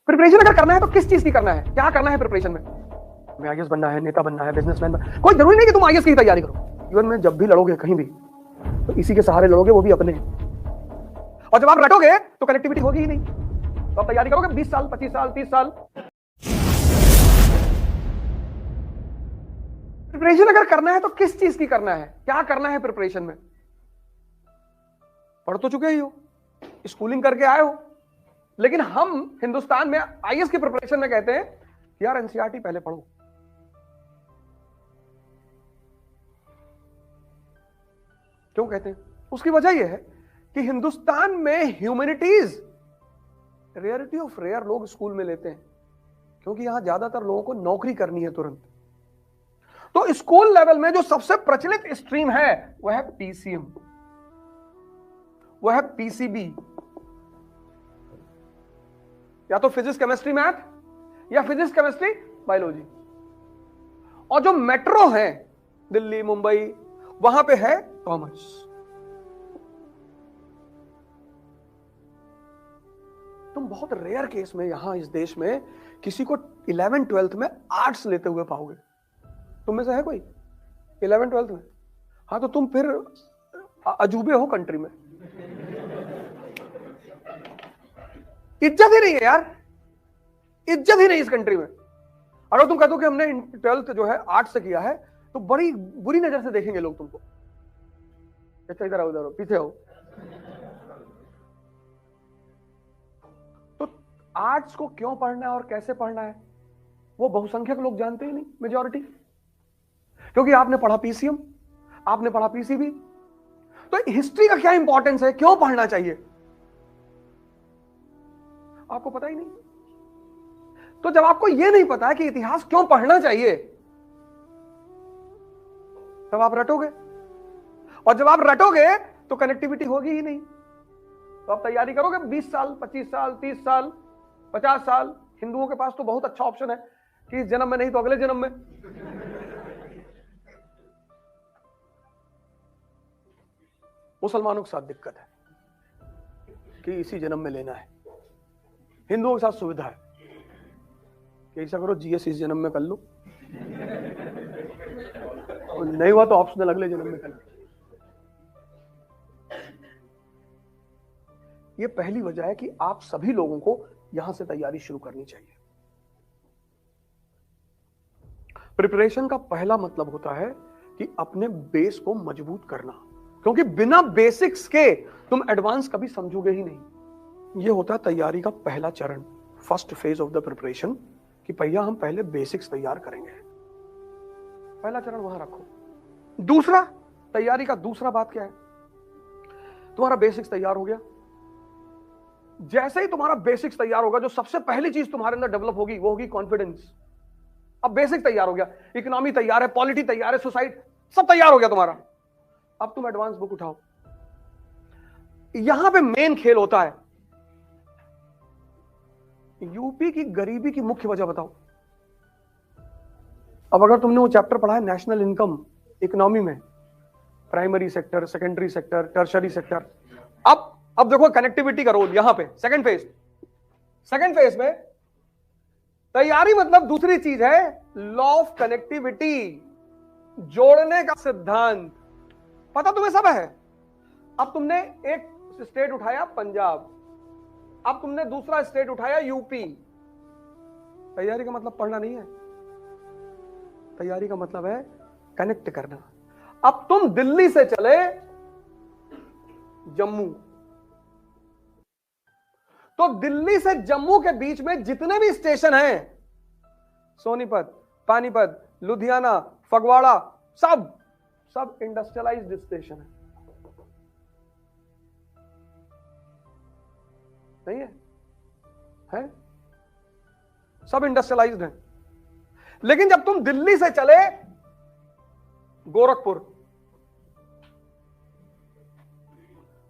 Preparation अगर करना है तो किस चीज की करना है, क्या करना है प्रिपरेशन में? मैं आईएएस बनना है, नेता बनना है, बिजनेसमैन बनना, कोई जरूरी नहीं कि तुम आईएएस की तैयारी करो। जीवन में जब भी लड़ोगे कहीं भी तो इसी के सहारे लड़ोगे, वो भी अपने। और जब आप रटोगे तो कनेक्टिविटी होगी ही नहीं। तो आप तैयारी करोगे 20 साल, 25 साल, 30 साल। प्रिपरेशन अगर करना है तो किस चीज की करना है, क्या करना है प्रिपरेशन में? पढ़ तो चुके ही हो, स्कूलिंग करके आए हो, लेकिन हम हिंदुस्तान में आईएएस की प्रिपरेशन में कहते हैं यार एनसीईआरटी पहले पढ़ो। क्यों कहते हैं? उसकी वजह यह है कि हिंदुस्तान में ह्यूमैनिटीज रेयरिटी ऑफ रेयर लोग स्कूल में लेते हैं, क्योंकि यहां ज्यादातर लोगों को नौकरी करनी है तुरंत। तो स्कूल लेवल में जो सबसे प्रचलित स्ट्रीम है वह है पीसीएम, वह है पीसीबी, या तो फिजिक्स केमिस्ट्री मैथ या फिजिक्स केमिस्ट्री बायोलॉजी। और जो मेट्रो है दिल्ली मुंबई, वहां पे है कॉमर्स। तुम बहुत रेयर केस में यहां इस देश में किसी को 11th 12th में आर्ट्स लेते हुए पाओगे। तुम में से है कोई 11th 12th में? हाँ, तो तुम फिर अजूबे हो कंट्री में। इज्जत ही नहीं है यार, इज्जत ही नहीं इस कंट्री में। अगर तुम कहते हो कि हमने 12th जो है आर्ट्स से किया है तो बड़ी बुरी नजर से देखेंगे लोग तुमको। अच्छा इधर आओ, इधर आओ, पीछे आओ। तो आर्ट्स को क्यों पढ़ना है और कैसे पढ़ना है वो बहुसंख्यक लोग जानते ही नहीं, मेजॉरिटी। क्योंकि आपने पढ़ा पीसीएम, आपने पढ़ा पीसीबी। तो हिस्ट्री का क्या इंपॉर्टेंस है, क्यों पढ़ना चाहिए, आपको पता ही नहीं। तो जब आपको यह नहीं पता है कि इतिहास क्यों पढ़ना चाहिए, तब आप रटोगे। और जब आप रटोगे तो कनेक्टिविटी होगी ही नहीं। तो आप तैयारी करोगे 20 साल, 25 साल, 30 साल, 50 साल। हिंदुओं के पास तो बहुत अच्छा ऑप्शन है कि इस जन्म में नहीं तो अगले जन्म में। मुसलमानों के साथ दिक्कत है कि इसी जन्म में लेना है। हिंदुओं के साथ सुविधा है कि ऐसा करो जीएस इस जन्म में कर लो, और नहीं हुआ तो ऑप्शनल अगले जन्म में कर लो। ये पहली वजह है कि आप सभी लोगों को यहां से तैयारी शुरू करनी चाहिए। प्रिपरेशन का पहला मतलब होता है कि अपने बेस को मजबूत करना, क्योंकि बिना बेसिक्स के तुम एडवांस कभी समझोगे ही नहीं। यह होता है तैयारी का पहला चरण, first phase of the preparation, कि भैया हम पहले बेसिक्स तैयार करेंगे। पहला चरण वहां रखो। दूसरा, तैयारी का दूसरा बात क्या है? तुम्हारा बेसिक्स तैयार हो गया। जैसे ही तुम्हारा बेसिक्स तैयार होगा, जो सबसे पहली चीज तुम्हारे अंदर डेवलप होगी वो होगी कॉन्फिडेंस। अब बेसिक तैयार हो गया, इकोनॉमी तैयार है, पॉलिटी तैयार है, सोसाइटी सब तैयार हो गया तुम्हारा। अब तुम एडवांस बुक उठाओ। यहां पे मेन खेल होता है। यूपी की गरीबी की मुख्य वजह बताओ। अब अगर तुमने वो चैप्टर पढ़ा है नेशनल इनकम इकोनॉमी में, primary sector, secondary sector, tertiary sector, अब देखो कनेक्टिविटी का रोल यहां पे। सेकंड फेज में तैयारी मतलब दूसरी चीज है लॉ ऑफ कनेक्टिविटी, जोड़ने का सिद्धांत। पता तुम्हें सब है। अब तुमने एक स्टेट उठाया पंजाब, अब तुमने दूसरा स्टेट उठाया यूपी। तैयारी का मतलब पढ़ना नहीं है, तैयारी का मतलब है कनेक्ट करना। अब तुम दिल्ली से चले जम्मू, तो दिल्ली से जम्मू के बीच में जितने भी स्टेशन हैं, सोनीपत, पानीपत, लुधियाना, फगवाड़ा, सब इंडस्ट्रियलाइज्ड स्टेशन है। नहीं है? सब इंडस्ट्रियलाइज्ड हैं। लेकिन जब तुम दिल्ली से चले गोरखपुर,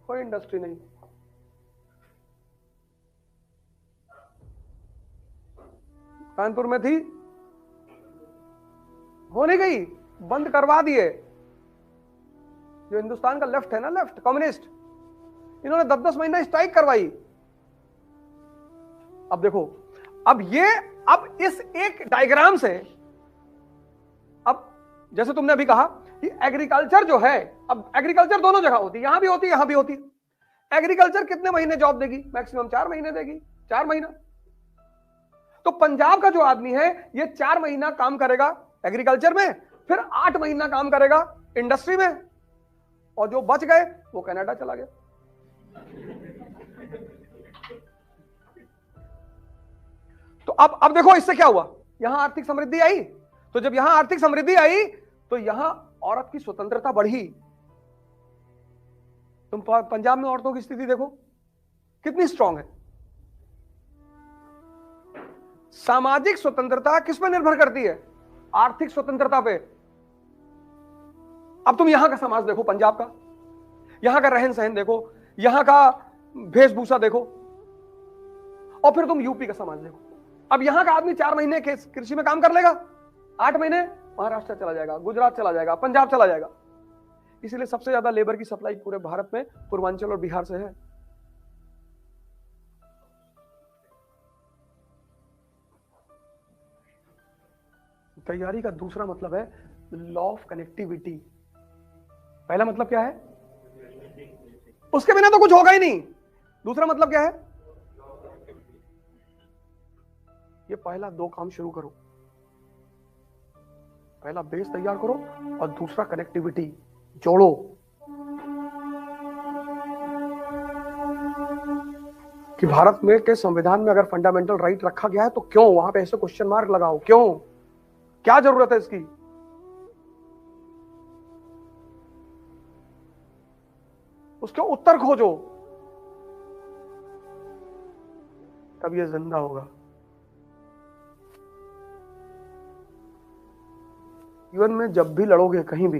कोई इंडस्ट्री नहीं। कानपुर में थी, हो नहीं गई, बंद करवा दिए। जो हिंदुस्तान का लेफ्ट है ना, लेफ्ट कम्युनिस्ट, इन्होंने 10-10 महीना स्ट्राइक करवाई। अब देखो, अब इस एक डायग्राम से, अब जैसे तुमने अभी कहा कि एग्रीकल्चर जो है, अब एग्रीकल्चर दोनों जगह होती है, यहां भी होती है यहां भी होती है। एग्रीकल्चर कितने महीने जॉब देगी? मैक्सिमम 4 महीने देगी, 4 महीना। तो पंजाब का जो आदमी है ये 4 महीना काम करेगा एग्रीकल्चर में, फिर 8 महीना काम करेगा इंडस्ट्री में, और जो बच गए वो कनाडा चला गया। तो अब देखो इससे क्या हुआ, यहां आर्थिक समृद्धि आई। तो जब यहां आर्थिक समृद्धि आई तो यहां औरत की स्वतंत्रता बढ़ी। तुम पंजाब में औरतों की स्थिति देखो कितनी स्ट्रांग है। सामाजिक स्वतंत्रता किस पर निर्भर करती है? आर्थिक स्वतंत्रता पे। अब तुम यहां का समाज देखो, पंजाब का, यहां का रहन सहन देखो, यहां का वेशभूषा देखो, और फिर तुम यूपी का समाज देखो। अब यहां का आदमी 4 महीने कृषि में काम कर लेगा, 8 महीने महाराष्ट्र चला जाएगा, गुजरात चला जाएगा, पंजाब चला जाएगा। इसीलिए सबसे ज्यादा लेबर की सप्लाई पूरे भारत में पूर्वांचल और बिहार से है। तैयारी का दूसरा मतलब है लॉ ऑफ कनेक्टिविटी। पहला मतलब क्या है? उसके बिना तो कुछ होगा ही नहीं। दूसरा मतलब क्या है? ये पहला 2 काम शुरू करो। पहला बेस तैयार करो और दूसरा कनेक्टिविटी जोड़ो। कि भारत में के संविधान में अगर फंडामेंटल राइट रखा गया है तो क्यों, वहां पे ऐसे क्वेश्चन मार्क लगाओ, क्यों, क्या जरूरत है इसकी? उसके उत्तर खोजो, तब ये जिंदा होगा। जीवन में जब भी लड़ोगे कहीं भी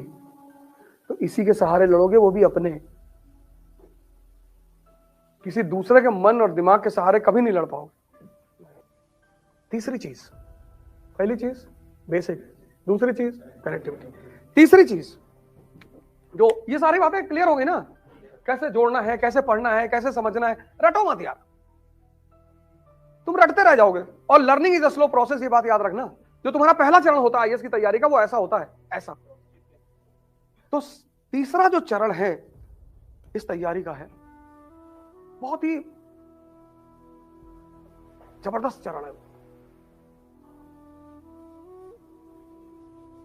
तो इसी के सहारे लड़ोगे, वो भी अपने। किसी दूसरे के मन और दिमाग के सहारे कभी नहीं लड़ पाओगे। तीसरी चीज, पहली चीज बेसिक, दूसरी चीज कनेक्टिविटी, तीसरी चीज जो, ये सारी बातें क्लियर हो गई ना, कैसे जोड़ना है, कैसे पढ़ना है, कैसे समझना है। रटो मत यार, तुम रटते रह जाओगे। और learning is a slow process, ये बात याद रखना। जो तुम्हारा पहला चरण होता है आईएएस की तैयारी का, वो ऐसा होता है, ऐसा। तो तीसरा जो चरण है इस तैयारी का है, बहुत ही जबरदस्त चरण है,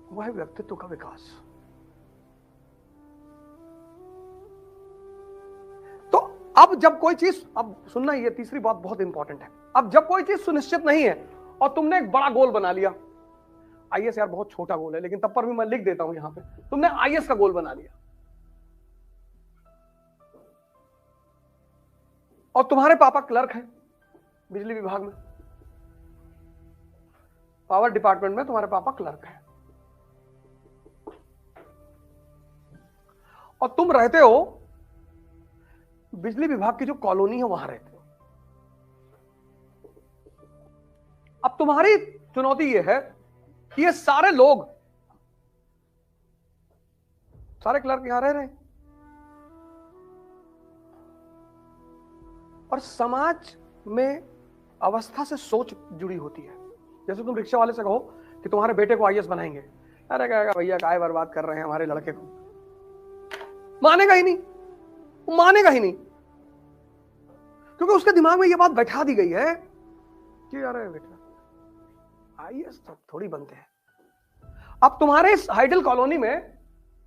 वो है व्यक्तित्व का विकास। तो अब जब कोई चीज, अब सुनना, ये तीसरी बात बहुत इंपॉर्टेंट है। अब जब कोई चीज सुनिश्चित नहीं है और तुमने एक बड़ा गोल बना लिया, आईएएस यार बहुत छोटा गोल है लेकिन तब पर भी मैं लिख देता हूं यहां पे, तुमने आईएएस का गोल बना लिया और तुम्हारे पापा क्लर्क हैं बिजली विभाग में, पावर डिपार्टमेंट में तुम्हारे पापा क्लर्क हैं, और तुम रहते हो बिजली विभाग की जो कॉलोनी है वहां रहते हो। अब तुम्हारी चुनौती यह है कि ये सारे लोग, सारे क्लर्क यहां रह रहे हैं, और समाज में अवस्था से सोच जुड़ी होती है। जैसे तुम रिक्शा वाले से कहो कि तुम्हारे बेटे को आईएएस बनाएंगे, अरे कहेगा भैया काय बर्बाद कर रहे हैं हमारे लड़के को, मानेगा ही नहीं, वो मानेगा ही नहीं, क्योंकि उसके दिमाग में ये बात बैठा दी गई है कि अरे बेटा आईएएस तो थोड़ी बनते हैं। अब तुम्हारे इस हाइडल कॉलोनी में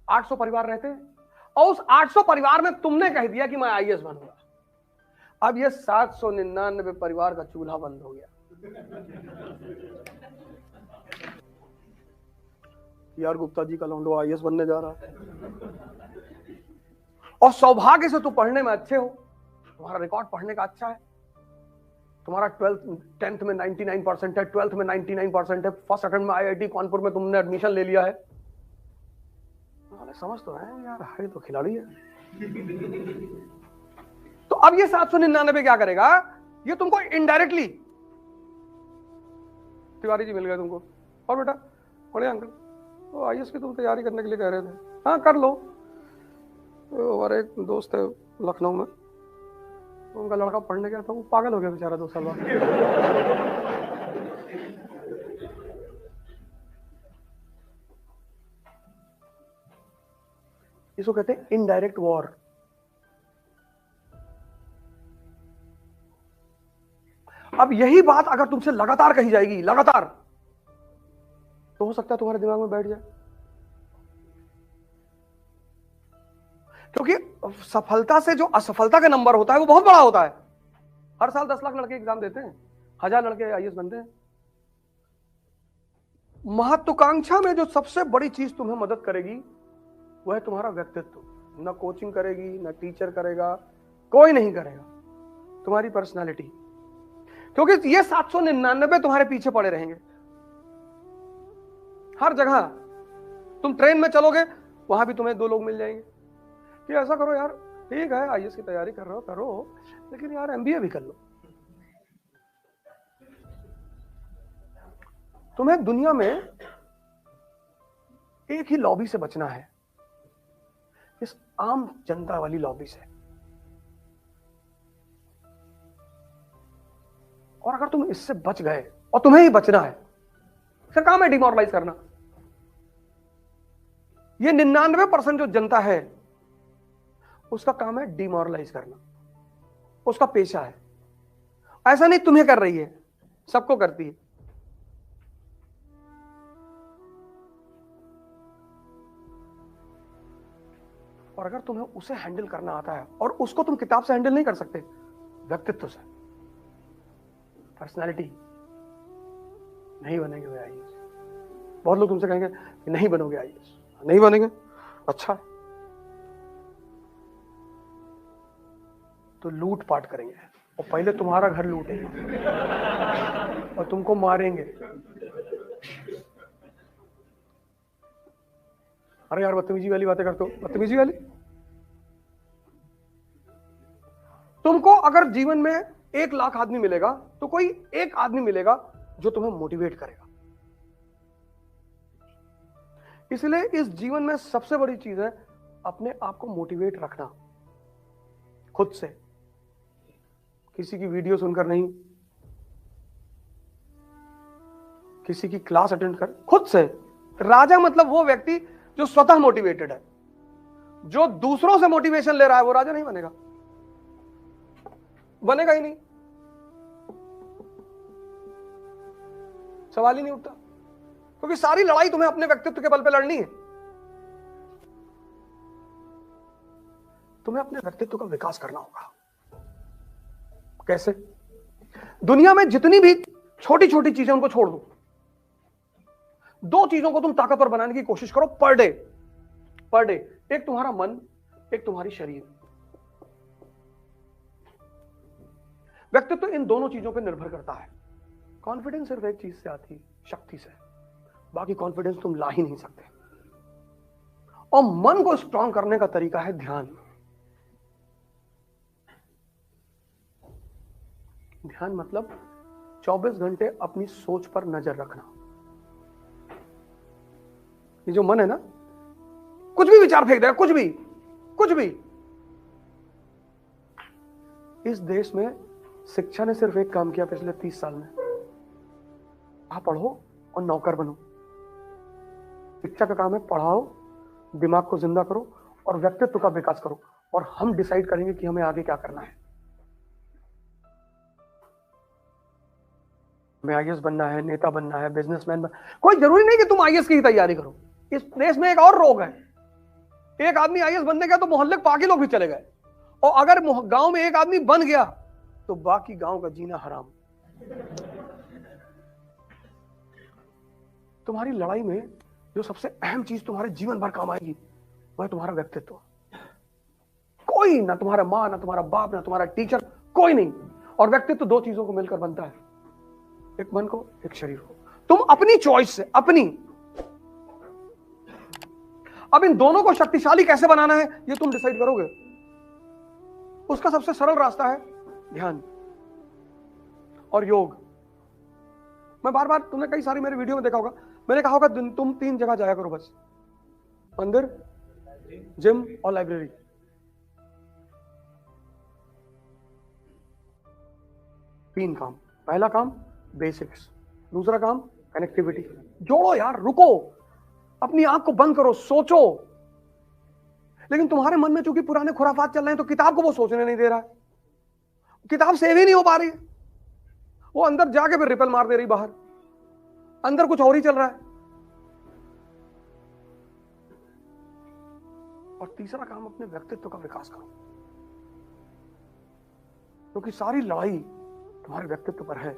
800 परिवार रहते हैं, और उस 800 परिवार में तुमने कह दिया कि मैं आईएएस बनूंगा। अब ये 799 परिवार का चूल्हा बंद हो गया। यार गुप्ता जी का लौंडो आईएएस बनने जा रहा है, और सौभाग्य से तुम पढ़ने में अच्छे हो, तुम्हारा रिकॉर्ड पढ़ने का अच्छा है, तुम्हारा 10th में 99% है, 12th में 99% है, फर्स्ट अटेम्प्ट में आईआईटी कानपुर में तुमने एडमिशन ले लिया है। समझ तो है यार, है तो खिलाड़ी है। तो अब ये 799 क्या करेगा, ये तुमको इनडायरेक्टली, तिवारी जी मिल गए तुमको, और बेटा बड़े अंकल तो आईएएस की तुम तैयारी करने के लिए कह रहे थे, हाँ कर लो। तो हमारे एक दोस्त है लखनऊ में, उनका लड़का पढ़ने गया था, वो पागल हो गया बेचारा 2 साल बाद। इसको कहते हैं इनडायरेक्ट वॉर। अब यही बात अगर तुमसे लगातार कही जाएगी, लगातार, तो हो सकता है तुम्हारे दिमाग में बैठ जाए। क्योंकि सफलता से जो असफलता का नंबर होता है वो बहुत बड़ा होता है। हर साल 10 लाख लड़के एग्जाम देते हैं, 1000 लड़के आईएएस बनते हैं। महत्वाकांक्षा में जो सबसे बड़ी चीज तुम्हें मदद करेगी वह है तुम्हारा व्यक्तित्व। ना कोचिंग करेगी, ना टीचर करेगा, कोई नहीं करेगा, तुम्हारी पर्सनालिटी। क्योंकि ये 799 तुम्हारे पीछे पड़े रहेंगे हर जगह। तुम ट्रेन में चलोगे, वहां भी तुम्हें 2 लोग मिल जाएंगे कि ऐसा करो यार, ठीक है आईएएस की तैयारी कर रहे हो करो, लेकिन यार एमबीए भी कर लो। तुम्हें दुनिया में एक ही लॉबी से बचना है, इस आम जनता वाली लॉबी से। और अगर तुम इससे बच गए, और तुम्हें ही बचना है, इसका काम है डिमोरलाइज करना। ये 99% जो जनता है उसका काम है डिमोरलाइज करना, उसका पेशा है। ऐसा नहीं तुम्हें कर रही है, सबको करती है। और अगर तुम्हें उसे हैंडल करना आता है, और उसको तुम किताब से हैंडल नहीं कर सकते, व्यक्तित्व से, पर्सनालिटी, नहीं बनेंगे वे आईएएस। बहुत लोग तुमसे कहेंगे कि नहीं बनोगे आईएएस, नहीं बनेंगे, अच्छा है, तो लूट पाट करेंगे, और पहले तुम्हारा घर लूटेंगे और तुमको मारेंगे। अरे यार बदतमीजी वाली बातें करते हो, बदतमीजी वाली। तुमको अगर जीवन में 1 लाख आदमी मिलेगा तो कोई एक आदमी मिलेगा जो तुम्हें मोटिवेट करेगा। इसलिए इस जीवन में सबसे बड़ी चीज है अपने आप को मोटिवेट रखना, खुद से, किसी की वीडियो सुनकर नहीं, किसी की क्लास अटेंड कर, खुद से। राजा मतलब वो व्यक्ति जो स्वतः मोटिवेटेड है। जो दूसरों से मोटिवेशन ले रहा है वो राजा नहीं बनेगा, बनेगा ही नहीं, सवाल ही नहीं उठता। क्योंकि सारी लड़ाई तुम्हें अपने व्यक्तित्व के बल पे लड़नी है। तुम्हें अपने व्यक्तित्व का विकास करना होगा। कैसे? दुनिया में जितनी भी छोटी छोटी चीजें उनको छोड़ दो, 2 चीजों को तुम ताकतवर बनाने की कोशिश करो पर डे। एक तुम्हारा मन, एक तुम्हारी शरीर। व्यक्तित्व इन दोनों चीजों पर निर्भर करता है। कॉन्फिडेंस सिर्फ एक चीज से आती, शक्ति से। बाकी कॉन्फिडेंस तुम ला ही नहीं सकते। और मन को स्ट्रांग करने का तरीका है ध्यान। ध्यान मतलब 24 घंटे अपनी सोच पर नजर रखना। ये जो मन है ना, कुछ भी विचार फेंक देगा, कुछ भी। इस देश में शिक्षा ने सिर्फ एक काम किया पिछले 30 साल में, आप पढ़ो और नौकर बनो। शिक्षा का काम है पढ़ाओ, दिमाग को जिंदा करो और व्यक्तित्व का विकास करो, और हम डिसाइड करेंगे कि हमें आगे क्या करना है। हमें आईएएस बनना है, नेता बनना है, बिजनेसमैन बनना, कोई जरूरी नहीं कि तुम आईएएस की ही तैयारी करो। इस देश में एक और रोग है, एक आदमी आईएएस बनने गया तो मोहल्ले के बाकी लोग भी चले गए, और अगर गांव में एक आदमी बन गया तो बाकी गांव का जीना हराम। तुम्हारी लड़ाई में जो सबसे अहम चीज तुम्हारे जीवन भर काम आएगी वह है तुम्हारा व्यक्तित्व। कोई ना, तुम्हारा मां ना, तुम्हारा बाप ना, तुम्हारा टीचर, कोई नहीं। और व्यक्तित्व 2 चीजों को मिलकर बनता है, एक मन को, एक शरीर को। तुम अपनी चॉइस से, अपनी, अब इन दोनों को शक्तिशाली कैसे बनाना है ये तुम डिसाइड करोगे। उसका सबसे सरल रास्ता है ध्यान और योग। मैं बार बार, तुमने कई सारी मेरे वीडियो में देखा होगा, मैंने कहा होगा तुम 3 जगह जाया करो बस, मंदिर, जिम और लाइब्रेरी। तीन काम। पहला काम बेसिक्स, दूसरा काम कनेक्टिविटी। जोड़ो यार, रुको, अपनी आंख को बंद करो, सोचो। लेकिन तुम्हारे मन में चूंकि पुराने खुराफात चल रहे हैं तो किताब को वो सोचने नहीं दे रहा है, किताब सेव ही नहीं हो पा रही है, वो अंदर जाके फिर रिपल मार दे रही बाहर, अंदर कुछ और ही चल रहा है। और तीसरा काम, अपने व्यक्तित्व का विकास करो, क्योंकि सारी लड़ाई तुम्हारे व्यक्तित्व पर है।